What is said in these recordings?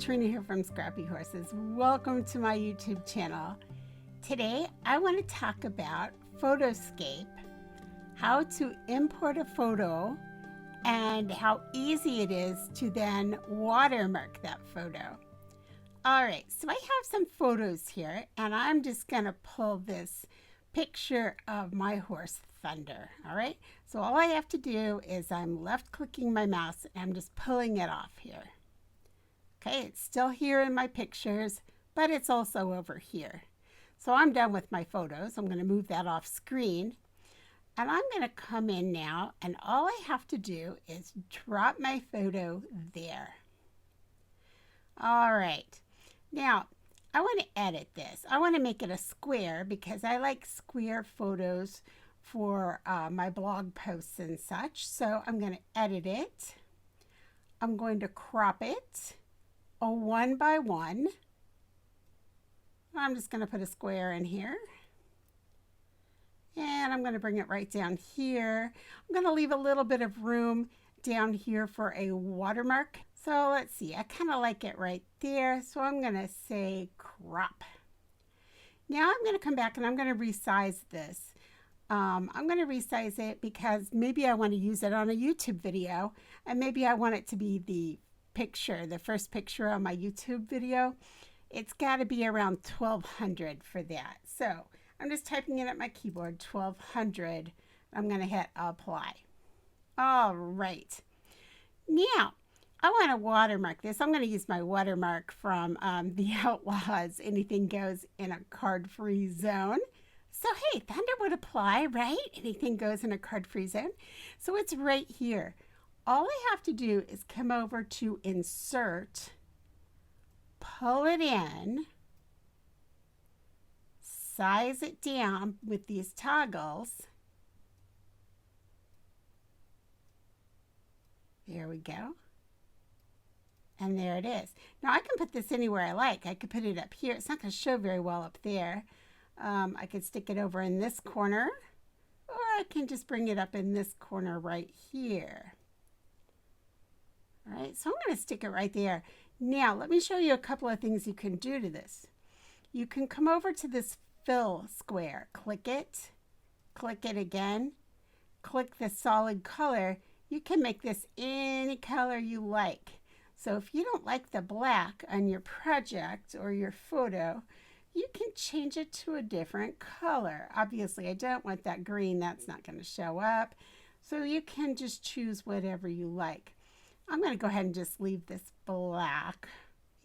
Trina here from Scrappy Horses. Welcome to my YouTube channel. Today I want to talk about Photoscape, how to import a photo and how easy it is to then watermark that photo. Alright, so I have some photos here and I'm just going to pull this picture of my horse Thunder. Alright, so all I have to do is I'm left clicking my mouse and I'm just pulling it off here. Okay, it's still here in my pictures, but it's also over here. So I'm done with my photos. I'm going to move that off screen. And I'm going to come in now, and all I have to do is drop my photo there. All right. Now, I want to edit this. I want to make it a square because I like square photos for my blog posts and such. So I'm going to edit it. I'm going to crop it. A 1 by 1. I'm just going to put a square in here. And I'm going to bring it right down here. I'm going to leave a little bit of room down here for a watermark. So let's see, I kind of like it right there. So I'm going to say crop. Now I'm going to come back and I'm going to resize this. I'm going to resize it because maybe I want to use it on a YouTube video, and maybe I want it to be the first picture on my YouTube video. It's got to be around 1200 for that. So I'm just typing it at my keyboard, 1200. I'm going to hit apply. All right. Now, I want to watermark this. I'm going to use my watermark from The Outlaws, Anything Goes in a Card-Free Zone. So, hey, Thunder would apply, right? Anything goes in a card-free zone. So it's right here. All I have to do is come over to Insert, pull it in, size it down with these toggles. There we go. And there it is. Now I can put this anywhere I like. I could put it up here. It's not going to show very well up there. I could stick it over in this corner, or I can just bring it up in this corner right here. All right, so I'm going to stick it right there. Now, let me show you a couple of things you can do to this. You can come over to this fill square, click it again, click the solid color. You can make this any color you like. So if you don't like the black on your project or your photo, you can change it to a different color. Obviously, I don't want that green. That's not going to show up. So you can just choose whatever you like. I'm going to go ahead and just leave this black.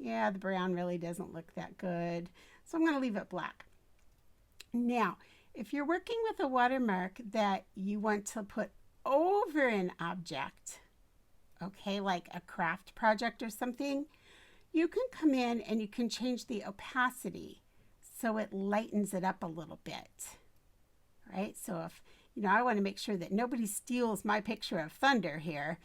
Yeah, the brown really doesn't look that good. So I'm going to leave it black. Now, if you're working with a watermark that you want to put over an object, okay, like a craft project or something, you can come in and you can change the opacity so it lightens it up a little bit. Right? So if, I want to make sure that nobody steals my picture of Thunder here,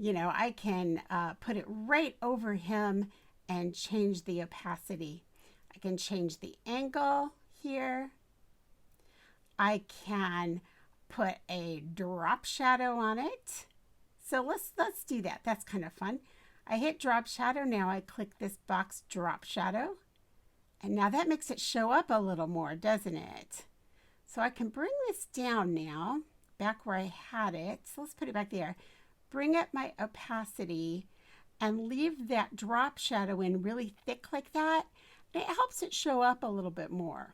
I can put it right over him and change the opacity. I can change the angle here. I can put a drop shadow on it. So let's do that. That's kind of fun. I hit drop shadow. Now I click this box drop shadow. And now that makes it show up a little more, doesn't it? So I can bring this down now, back where I had it. So let's put it back there. Bring up my opacity and leave that drop shadow in really thick like that. It helps it show up a little bit more.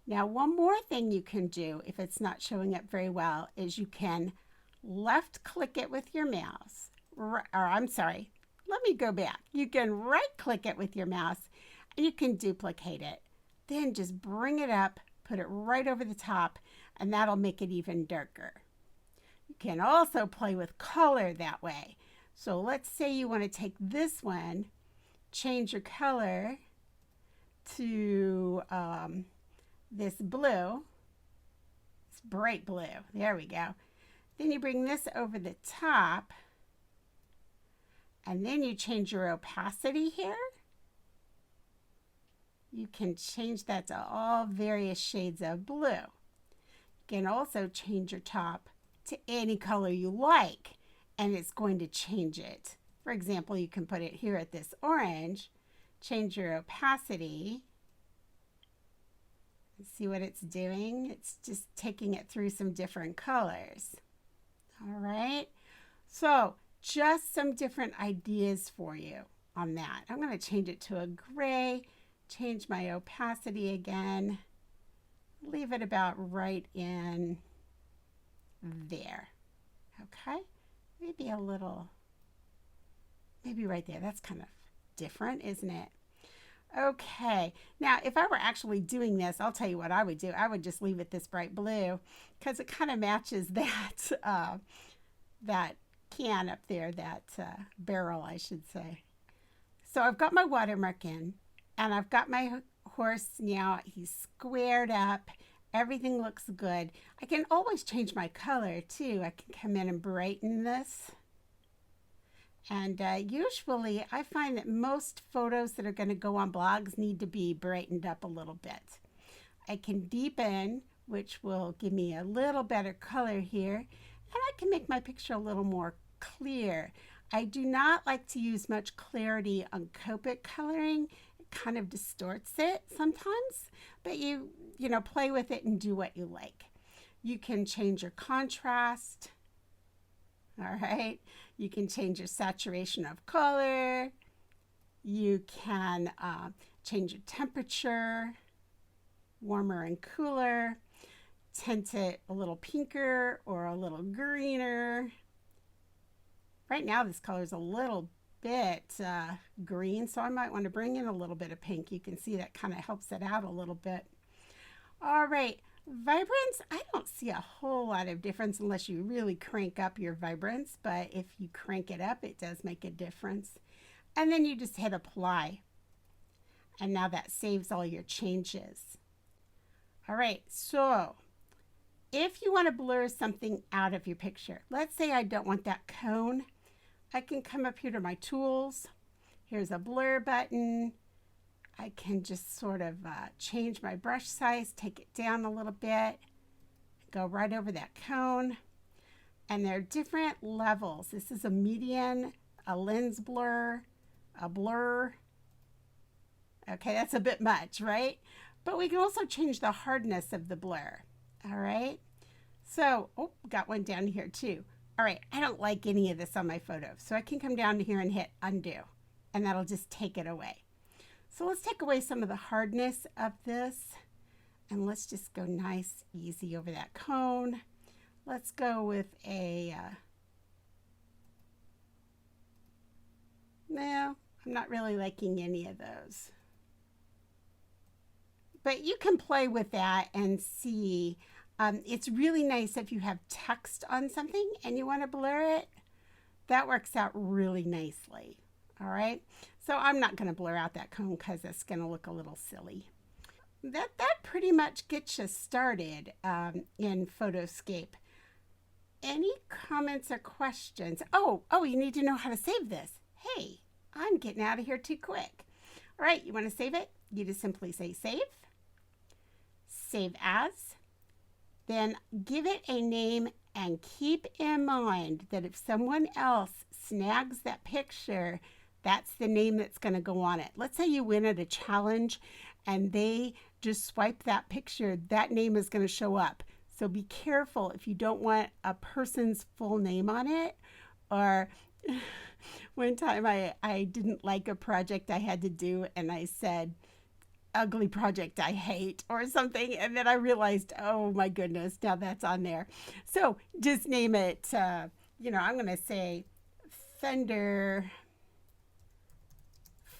Now, one more thing you can do if it's not showing up very well is you can left click it with your mouse. Let me go back. You can right click it with your mouse and you can duplicate it. Then just bring it up, put it right over the top, and that'll make it even darker. You can also play with color that way. So let's say you want to take this one, change your color to this blue, this bright blue. There we go. Then you bring this over the top, and then you change your opacity here. You can change that to all various shades of blue. You can also change your top to any color you like, and it's going to change it For example, you can put it here at this orange, change your opacity. See what it's doing? It's just taking it through some different colors. All right. So just some different ideas for you on that. I'm going to change it to a gray, change my opacity again, leave it about right in there. Okay. Maybe a little, maybe right there. That's kind of different, isn't it? Okay, now if I were actually doing this, I'll tell you what I would do. I would just leave it this bright blue because it kind of matches that that can up there, that barrel, I should say. So I've got my watermark in, and I've got my horse now. He's squared up. Everything looks good. I can always change my color too. I can come in and brighten this. And usually I find that most photos that are going to go on blogs need to be brightened up a little bit. I can deepen, which will give me a little better color here, and I can make my picture a little more clear. I do not like to use much clarity on Copic coloring. It kind of distorts it sometimes, but you know, play with it and do what you like. You can change your contrast. All right. You can change your saturation of color. You can change your temperature, warmer and cooler, tint it a little pinker or a little greener. Right now this color is a little bit green, so I might want to bring in a little bit of pink. You can see that kind of helps it out a little bit. All right. Vibrance, I don't see a whole lot of difference unless you really crank up your vibrance, but if you crank it up, it does make a difference. And then you just hit apply. And now that saves all your changes. All right, so if you want to blur something out of your picture, let's say I don't want that cone, I can come up here to my tools. Here's a blur button. I can just sort of change my brush size, take it down a little bit, go right over that cone. And there are different levels. This is a median, a lens blur, a blur. Okay, that's a bit much, right? But we can also change the hardness of the blur. All right. So, oh, got one down here too. All right, I don't like any of this on my photo. So I can come down here and hit undo, and that'll just take it away. So let's take away some of the hardness of this, and let's just go nice, easy over that cone. Let's go with a, no, I'm not really liking any of those. But you can play with that and see. It's really nice if you have text on something and you want to blur it. That works out really nicely. All right. So I'm not going to blur out that cone because it's going to look a little silly. That pretty much gets you started in Photoscape. Any comments or questions? Oh, you need to know how to save this. Hey, I'm getting out of here too quick. All right, you want to save it? You just simply say save, save as, then give it a name, and keep in mind that if someone else snags that picture, that's the name that's going to go on it. Let's say you win at a challenge and they just swipe that picture, that name is going to show up. So be careful if you don't want a person's full name on it. Or one time I didn't like a project I had to do and I said, ugly project I hate or something. And then I realized, oh my goodness, now that's on there. So just name it, I'm going to say Thunder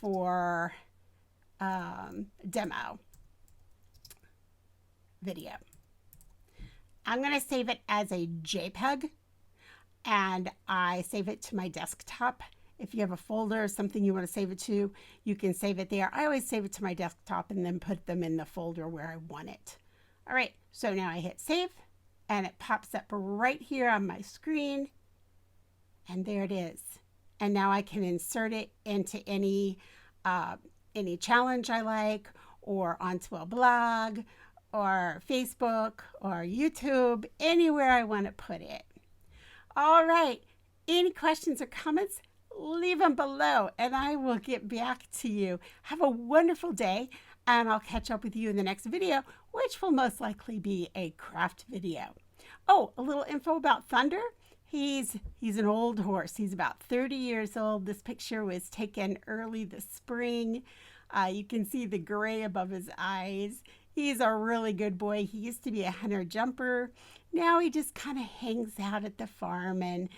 for demo video. I'm going to save it as a JPEG, and I save it to my desktop. If you have a folder or something you want to save it to, you can save it there. I always save it to my desktop and then put them in the folder where I want it. All right, so now I hit save, and it pops up right here on my screen, and there it is. And now I can insert it into any challenge I like, or onto a blog, or Facebook, or YouTube, anywhere I want to put it. All right, any questions or comments? leave them below and I will get back to you. Have a wonderful day, and I'll catch up with you in the next video, which will most likely be a craft video. Oh, a little info about Thunder. He's an old horse. He's about 30 years old. This picture was taken early this spring. You can see the gray above his eyes. He's a really good boy. He used to be a hunter jumper. Now he just kind of hangs out at the farm and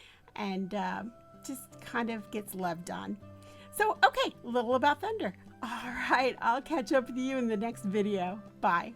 just kind of gets loved on. So, okay, a little about Thunder. All right, I'll catch up with you in the next video. Bye.